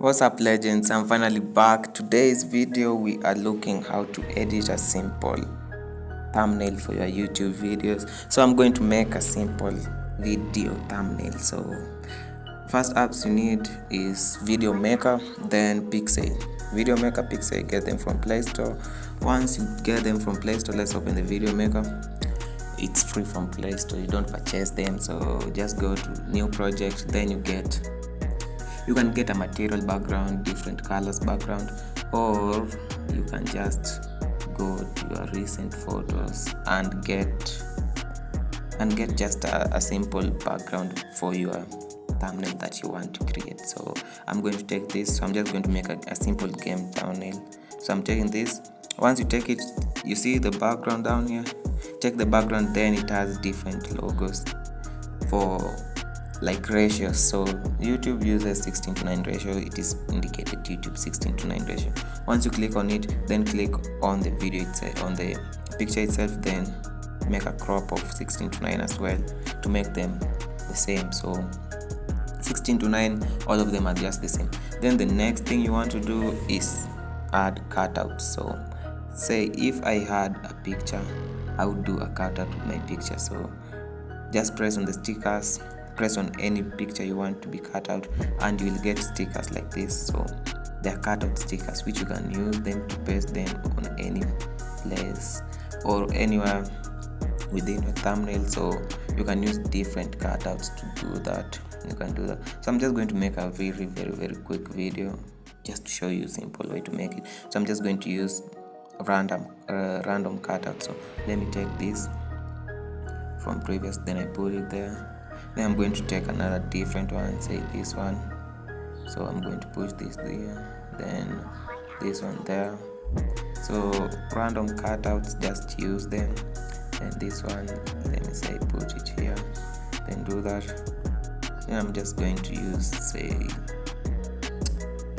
What's up, legends? I'm finally back. Today's video we are looking how to edit a simple thumbnail for your YouTube videos. So I'm going to make a simple video thumbnail. So first apps you need is Video Maker, then Pixel. Video Maker, Pixel, get them from Play Store. Once you get them from Play Store, let's open the Video Maker. It's free from Play Store, you don't purchase them, so just go to new project, then you can get a material background, different colors background, or you can just go to your recent photos and get just a simple background for your thumbnail that you want to create. So I'm going to take this, so I'm just going to make a simple game thumbnail. So I'm taking this. Once you take it, you see the background down here, check the background, then it has different logos for like ratios. So YouTube uses 16:9 ratio. It is indicated YouTube 16:9 ratio. Once you click on it, then click on the video itself, on the picture itself, then make a crop of 16:9 as well to make them the same. So 16:9, all of them are just the same. Then the next thing you want to do is add cutouts. So say if I had a picture, I would do a cutout with my picture. So just press on the stickers, press on any picture you want to be cut out, and you will get stickers like this. So they are cutout stickers which you can use them to paste them on any place or anywhere within your thumbnail. So you can use different cutouts to do that. You can do that. So I'm just going to make a very quick video just to show you a simple way to make it. So I'm just going to use random cutout. So let me take this from previous, then I put it there. Then I'm going to take another different one, say this one. So I'm going to push this there, then this one there. So random cutouts, just use them. And this one, let me say put it here, then do that. Then I'm just going to use, say,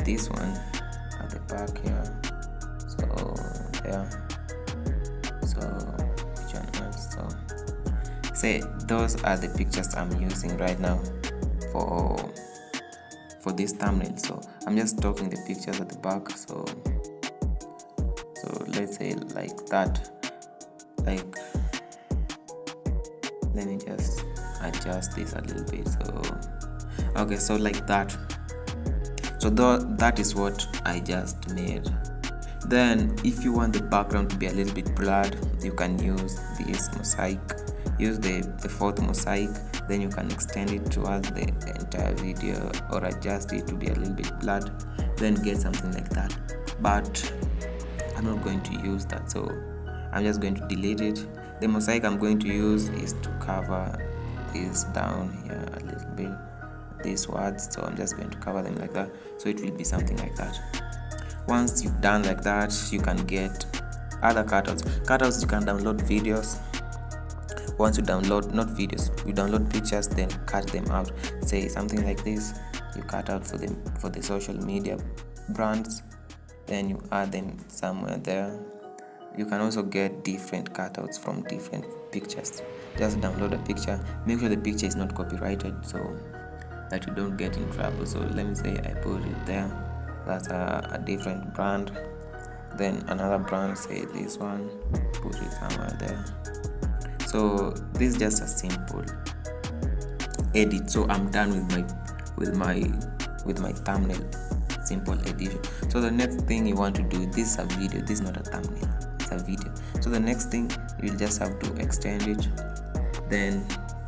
this one at the back here. So there. So which one else? So say those are the pictures I'm using right now for this thumbnail. So I'm just talking the pictures at the back. So let's say like that. Like, let me just adjust this a little bit. So okay, so like that. So that is what I just made. Then if you want the background to be a little bit blurred, you can use this mosaic. Use the fourth mosaic, then you can extend it towards the entire video or adjust it to be a little bit blurred, then get something like that. But I'm not going to use that, so I'm just going to delete it. The mosaic I'm going to use is to cover this down here a little bit, these words. So I'm just going to cover them like that, so it will be something like that. Once you've done like that, you can get other cutouts. You can download videos. Once you download, not videos, you download pictures, then cut them out. Say something like this, you cut out for the social media brands, then you add them somewhere there. You can also get different cutouts from different pictures. Just download a picture, make sure the picture is not copyrighted so that you don't get in trouble. So let me say I put it there, that's a different brand. Then another brand, say this one, put it somewhere there. So this is just a simple edit. So I'm done with my thumbnail, simple edition. So the next thing you want to do, this is a video, this is not a thumbnail, it's a video. So the next thing, you'll just have to extend it, then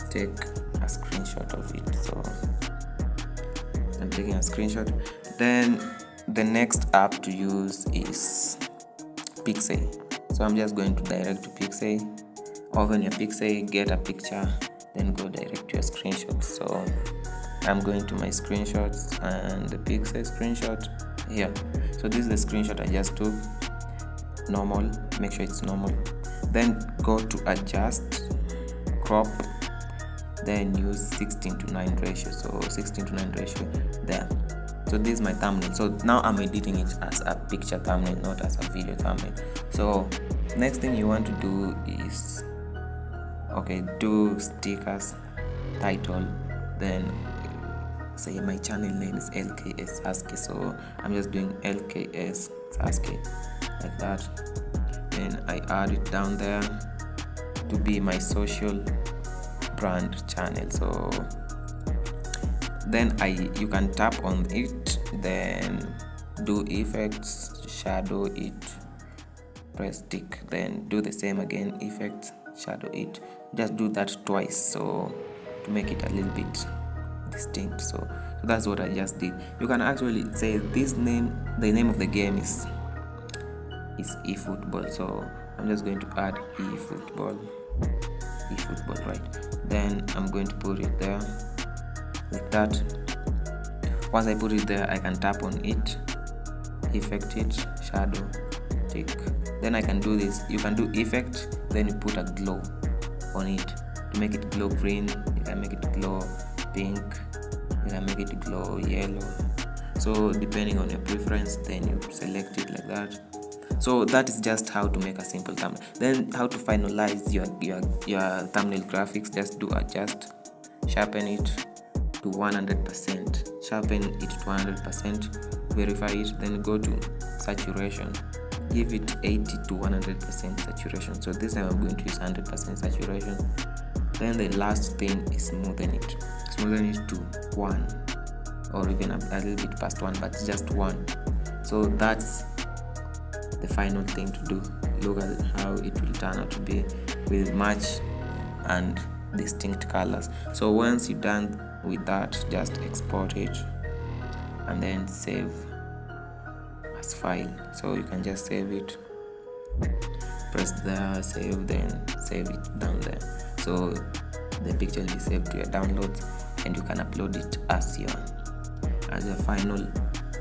take a screenshot of it. So I'm taking a screenshot. Then the next app to use is Pixel. So I'm just going to direct to Pixel. Open your Pixel, get a picture, then go direct to your screenshot. So I'm going to my screenshots and the Pixel screenshot here. So this is the screenshot I just took. Normal, make sure it's normal. Then go to adjust, crop, then use 16:9 ratio. So 16:9 ratio there. So this is my thumbnail. So now I'm editing it as a picture thumbnail, not as a video thumbnail. So next thing you want to do is, okay, do stickers, title, then say my channel name is LKS Sasuke, so I'm just doing LKS Sasuke like that. Then I add it down there to be my social brand channel. So then you can tap on it, then do effects, shadow it, press tick, then do the same again, effects, shadow it. Just do that twice, so to make it a little bit distinct. So that's what I just did. You can actually say the name of the game is eFootball, so I'm just going to add eFootball, right? Then I'm going to put it there like that. Once I put it there, I can tap on it, effect it, shadow, tick. Then I can do this. You can do effect, then you put a glow on it to make it glow green. You can make it glow pink, you can make it glow yellow. So depending on your preference, then you select it like that. So that is just how to make a simple thumbnail. Then how to finalize your thumbnail graphics. Just do adjust, sharpen it to 100%, sharpen it to 100%, verify it, then go to saturation, give it 80 to 100% saturation. So this time I'm going to use 100% saturation. Then the last thing is smoothen it to 1, or even a little bit past 1, but just 1. So that's the final thing to do. Look at how it will turn out to be with match and distinct colors. So once you're done with that, just export it and then save as file. So you can just save it, press there, save, then save it down there. So the picture will be saved to your downloads, and you can upload it as your final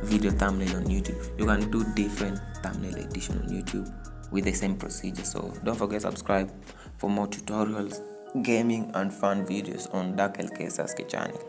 video thumbnail on YouTube. You can do different thumbnail edition on YouTube with the same procedure. So don't forget to subscribe for more tutorials, gaming and fun videos on Dark LK Sasuke channel.